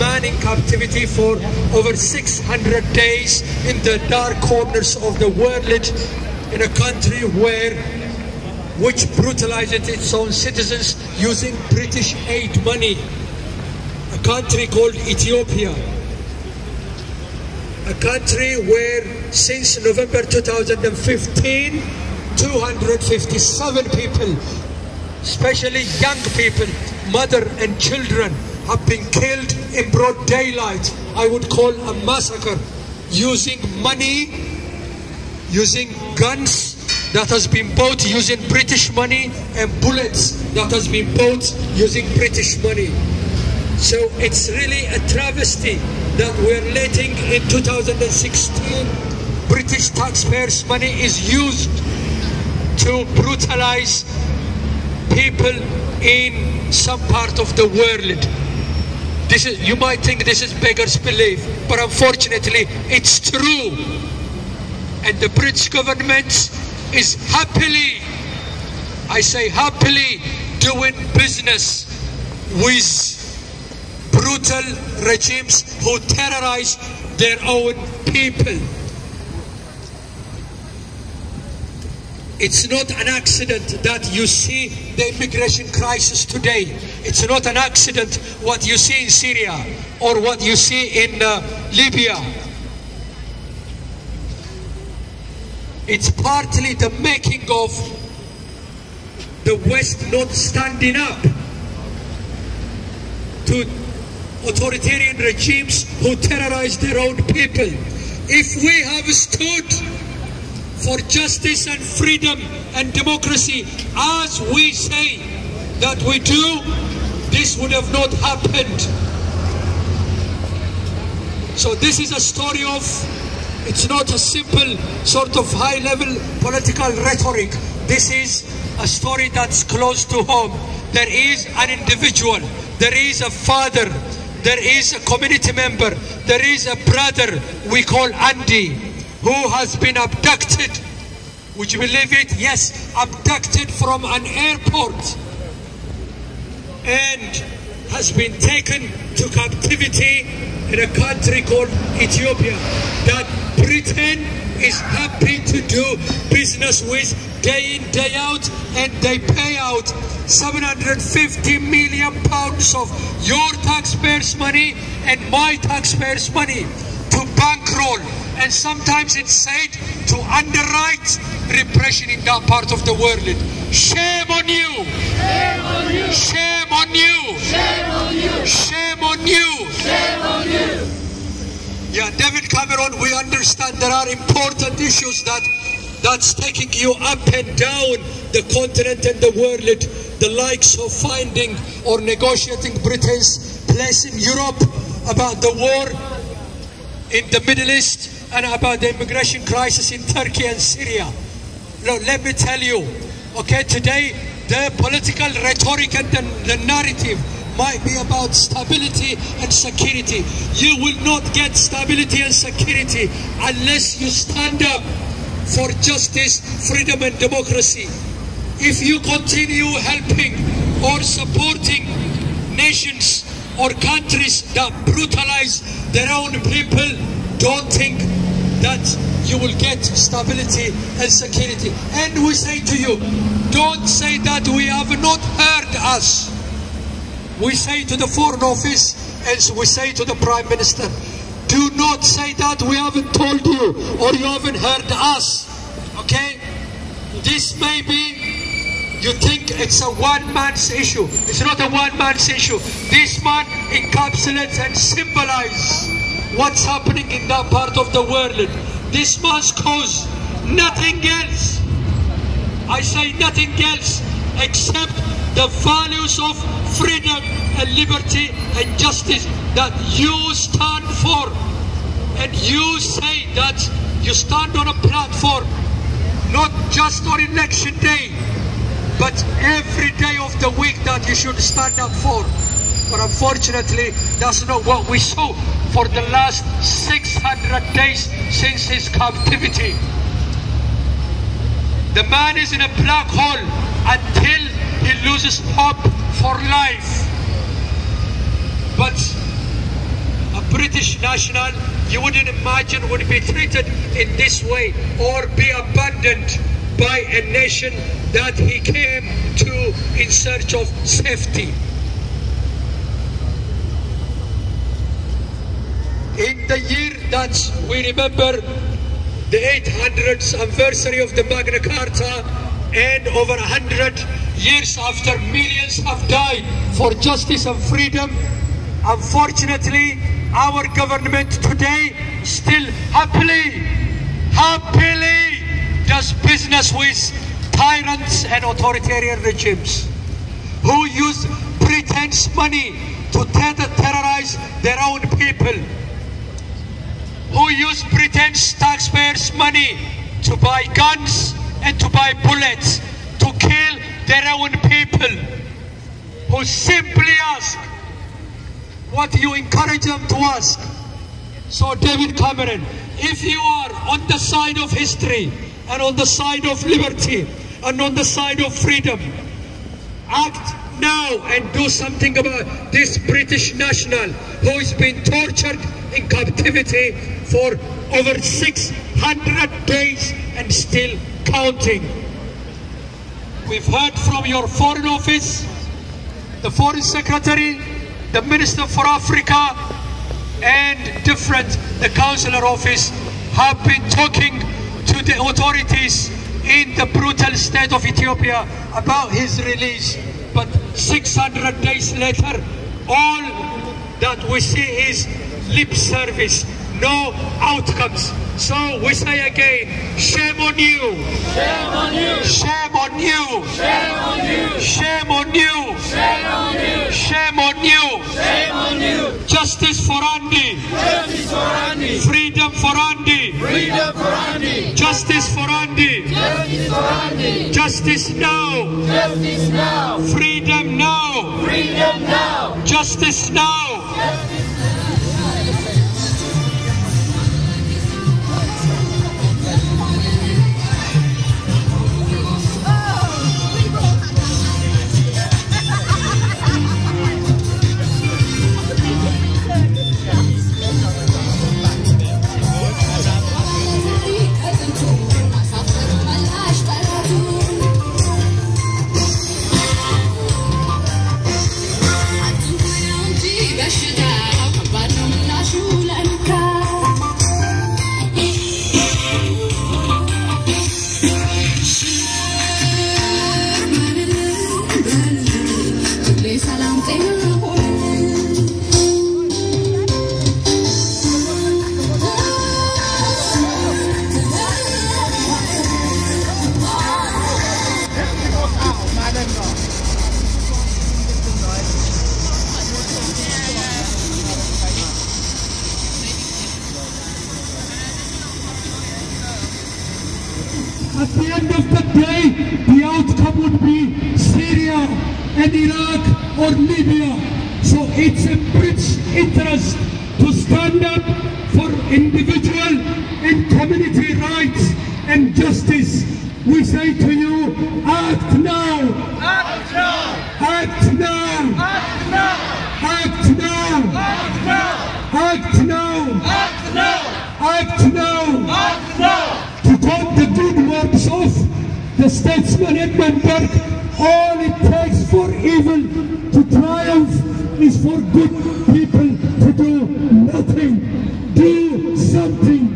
man in captivity for over 600 days in the dark corners of the world, in a country which brutalizes its own citizens using British aid money. A country called Ethiopia. A country where since November 2015, 257 people, especially young people, mother and children, have been killed in broad daylight. I would call a massacre, using money, using guns that has been bought using British money, and bullets that has been bought using British money. So it's really a travesty that we're letting in 2016 British taxpayers' money is used to brutalize people in some part of the world. You might think this is beggars belief, but unfortunately it's true. And the British government is happily, I say happily, doing business with brutal regimes who terrorize their own people. It's not an accident that you see the immigration crisis today. It's not an accident what you see in Syria or what you see in Libya. It's partly the making of the West not standing up to authoritarian regimes who terrorize their own people. If we have stood for justice and freedom and democracy, as we say that we do, this would have not happened. So this is a story of, it's not a simple sort of high-level political rhetoric. This is a story that's close to home. There is an individual, there is a father, there is a community member, there is a brother we call Andy, who has been abducted. Would you believe it? Yes, abducted from an airport and has been taken to captivity in a country called Ethiopia that Britain is happy to do business with day in, day out, and they pay out 750 million pounds of your taxpayers' money and my taxpayers' money to bankroll, and sometimes it's said to underwrite repression in that part of the world. Shame on you! Shame on you! Shame on you! Shame on you! Shame on you! Shame on you! Yeah, David Cameron, we understand there are important issues that's taking you up and down the continent and the world, the likes of finding or negotiating Britain's place in Europe, about the war in the Middle East, and about the immigration crisis in Turkey and Syria. Now, let me tell you, okay, today the political rhetoric and the narrative might be about stability and security. You will not get stability and security unless you stand up for justice, freedom and democracy. If you continue helping or supporting nations or countries that brutalize their own people, don't think that you will get stability and security. And we say to you, don't say that we have not heard us. We say to the Foreign Office, and we say to the Prime Minister, do not say that we haven't told you or you haven't heard us. Okay? This may be, you think it's a one-man's issue. It's not a one-man's issue. This man encapsulates and symbolizes what's happening in that part of the world. This man's cause, nothing else. I say nothing else except the values of freedom and liberty and justice that you stand for. And you say that you stand on a platform, not just on election day, but every day of the week that you should stand up for. But unfortunately, that's not what we saw for the last 600 days since his captivity. The man is in a black hole until he loses hope for life. But British national, you wouldn't imagine would be treated in this way or be abandoned by a nation that he came to in search of safety. In the year that we remember the 800th anniversary of the Magna Carta, and over 100 years after millions have died for justice and freedom, unfortunately, our government today still happily does business with tyrants and authoritarian regimes who use pretense money to terrorize their own people, who use pretense taxpayers' money to buy guns and to buy bullets to kill their own people, who simply ask what you encourage them to ask. So David Cameron, if you are on the side of history and on the side of liberty and on the side of freedom, act now and do something about this British national who has been tortured in captivity for over 600 days and still counting. We've heard from your Foreign Office, the Foreign Secretary, the Minister for Africa, and the Consular Office have been talking to the authorities in the brutal state of Ethiopia about his release. But 600 days later, all that we see is lip service, no outcomes. So we say again, shame on you. Shame on you. Shame on you. Shame on you. Shame on you. Shame on you. Shame on you. Shame on you. Justice for Andy. Justice for Andy. Freedom for Andy. Freedom for Andy. Justice for Andy. Justice for Andy. Justice now. Justice now. Freedom now. Freedom now. Justice now. Justice. At the end of the day, the outcome would be Syria and Iraq or Libya. So it's a British interest to stand up for individual and community rights and justice. We say to you, act now! Act now! Act now! Act now! Act now! Act now! Act now! Act now! Act now! Act now! To quote the good words of the statesman Edmund Burke, all it takes for evil to triumph is for good people to do nothing. Do something.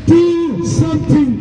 Do something.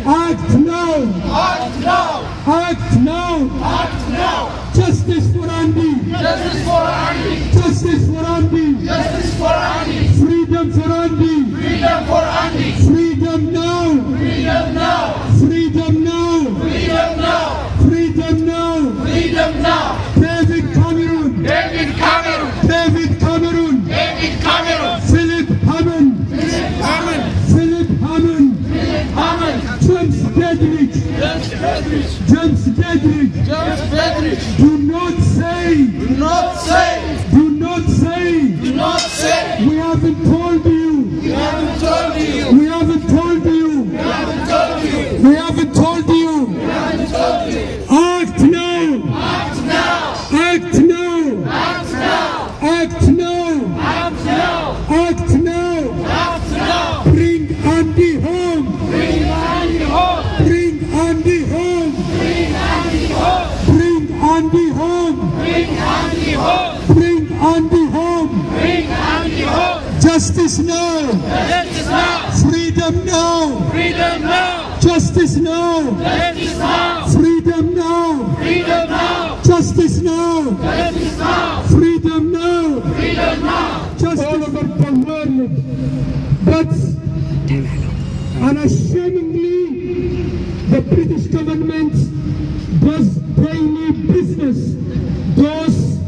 Act now. Act now. Act now. Act now. Justice for Andy. Justice for Andy. Justice for Andy. Justice for Andy. Freedom for Andy. Freedom for Andy. Freedom now. Freedom now. Freedom now. Freedom now. Freedom now. Freedom now. David Cameron. David Cameron. David Cameron. David Cameron. Philip Hammond. Philip Hammond. Philip Hammond. Philip Hammond. James Dedrich. James Dedrich. James Dedrich. James Dedrich. Do not say. Do not say. Do not say. Do not say. We haven't told you. We haven't told you. We haven't told you. We haven't told you. We haven't told you. We haven't told you. Act now. Act now. Act now. Act now. Act now. Act Act now! Bring Andy home! Bring Andy home! Bring Andy home! Bring Andy home! Bring Andy home! Justice now! Freedom now! Justice now! Freedom now! Justice now! Freedom now! Justice all over the world. But unashamedly, the British government does daily business. Those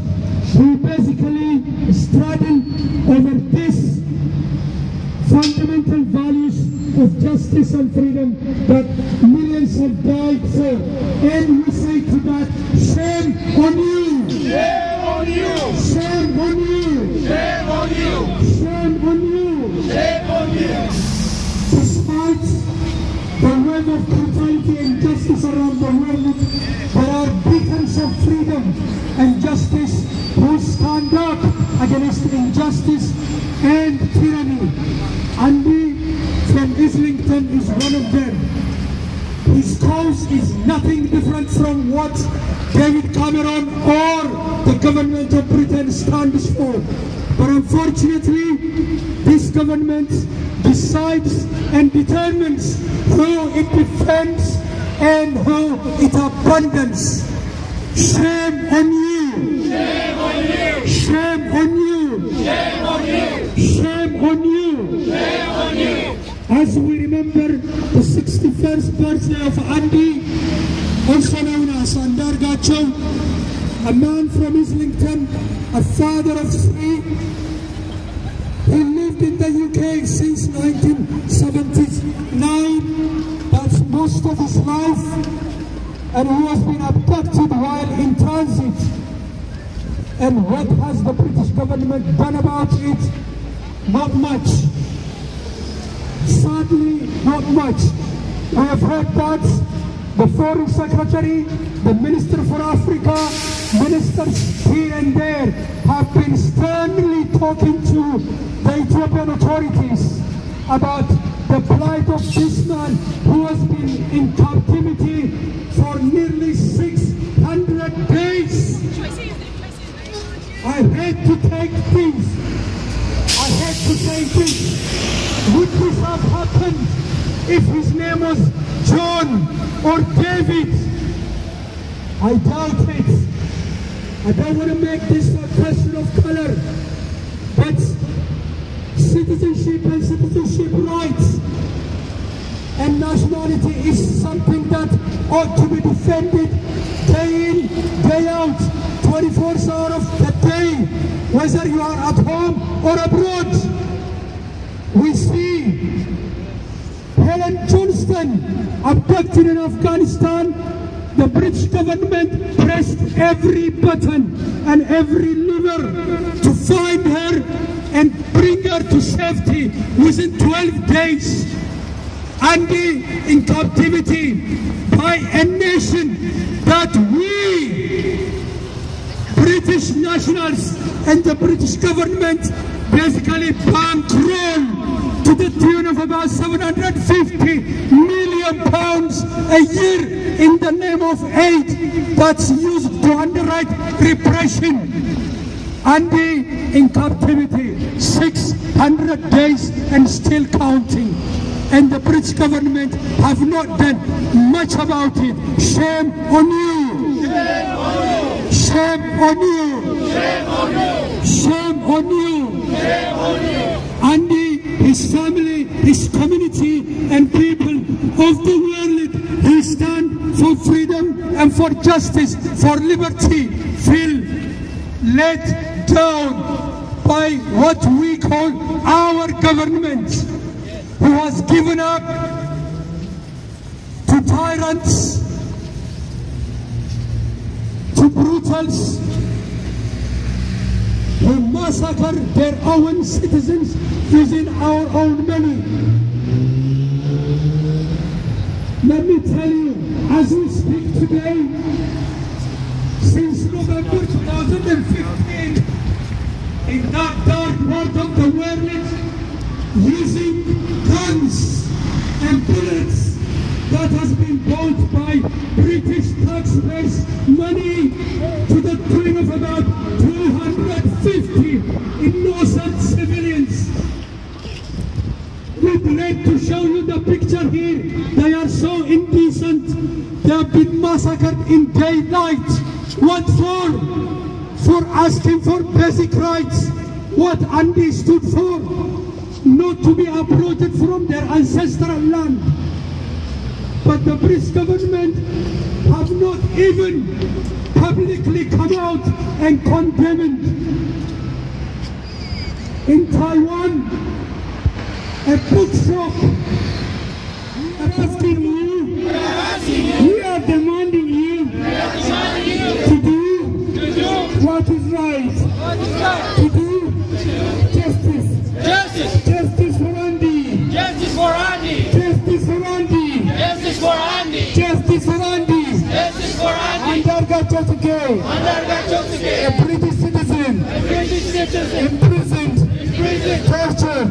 who basically struggle over this fundamental values of justice and freedom that millions have died for. And we say to that, shame on you! Shame on you! Shame on you! Shame on you! Shame on you! Shame on you! Despite the wave of brutality and justice around the world, there are beacons of freedom and justice who stand up against injustice and tyranny. Andy from Islington is one of them. His cause is nothing different from what David Cameron or the government of Britain stands for. But unfortunately, this government decides and determines who it defends and who it abandons. Shame on you! Shame on you! Shame on you! Shame on you! Shame on you! Shame on you! As we remember the 61st birthday of Andy, also known as Andargachew, a man from Islington, a father of 3. He lived in the UK since 1979, that's most of his life, and he has been abducted while in transit. And what has the British government done about it? Not much. Sadly, not much. We have heard that the Foreign Secretary, the Minister for Africa, ministers here and there have been sternly talking to the Ethiopian authorities about the plight of this man who has been in captivity for nearly 600 days. I hate to take things. I hate to say this. Would this have happened if his name was John or David? I doubt it. I don't want to make this a question of color, but citizenship and citizenship rights and nationality is something that ought to be defended day in, day out, 24 hours of the day, whether you are at home or abroad. We see Helen Johnston abducted in Afghanistan. The British government pressed every button and every lever to find her and bring her to safety within 12 days. Andy in captivity by a nation that we, British nationals and the British government, basically bankroll to the tune of about £750 million a year in the name of aid that's used to underwrite repression. Andy in captivity, 600 days and still counting. And the British government have not done much about it. Shame on you! Shame on you! Shame on you! Shame on you! Shame on you! Shame on you! Andy, his family, his community and people of the world who stand for freedom and for justice, for liberty, feel let down by what we call our government, who has given up to tyrants, to brutals, who massacre their own citizens using our own money. Let me tell you, as we speak today, since November 2015, in that dark part of using guns and bullets that has been bought by British taxpayers' money to the tune of about 250 innocent civilians. We'd like to show you the picture here. They are so indecent. They have been massacred in daylight. What for? For asking for basic rights. What Andy stood for? Not to be uprooted from their ancestral land. But the British government have not even publicly come out and condemned it. In Taiwan, a bookshop asking you, we are demanding you to do what is right, to do justice. Justice for Andy. Justice for Andy. Justice for Andy. Justice for Andy. Justice for Andy. Justice for Andy. Andargachew today. Andargachew today. A British citizen. A British citizen. Imprisoned. Tortured.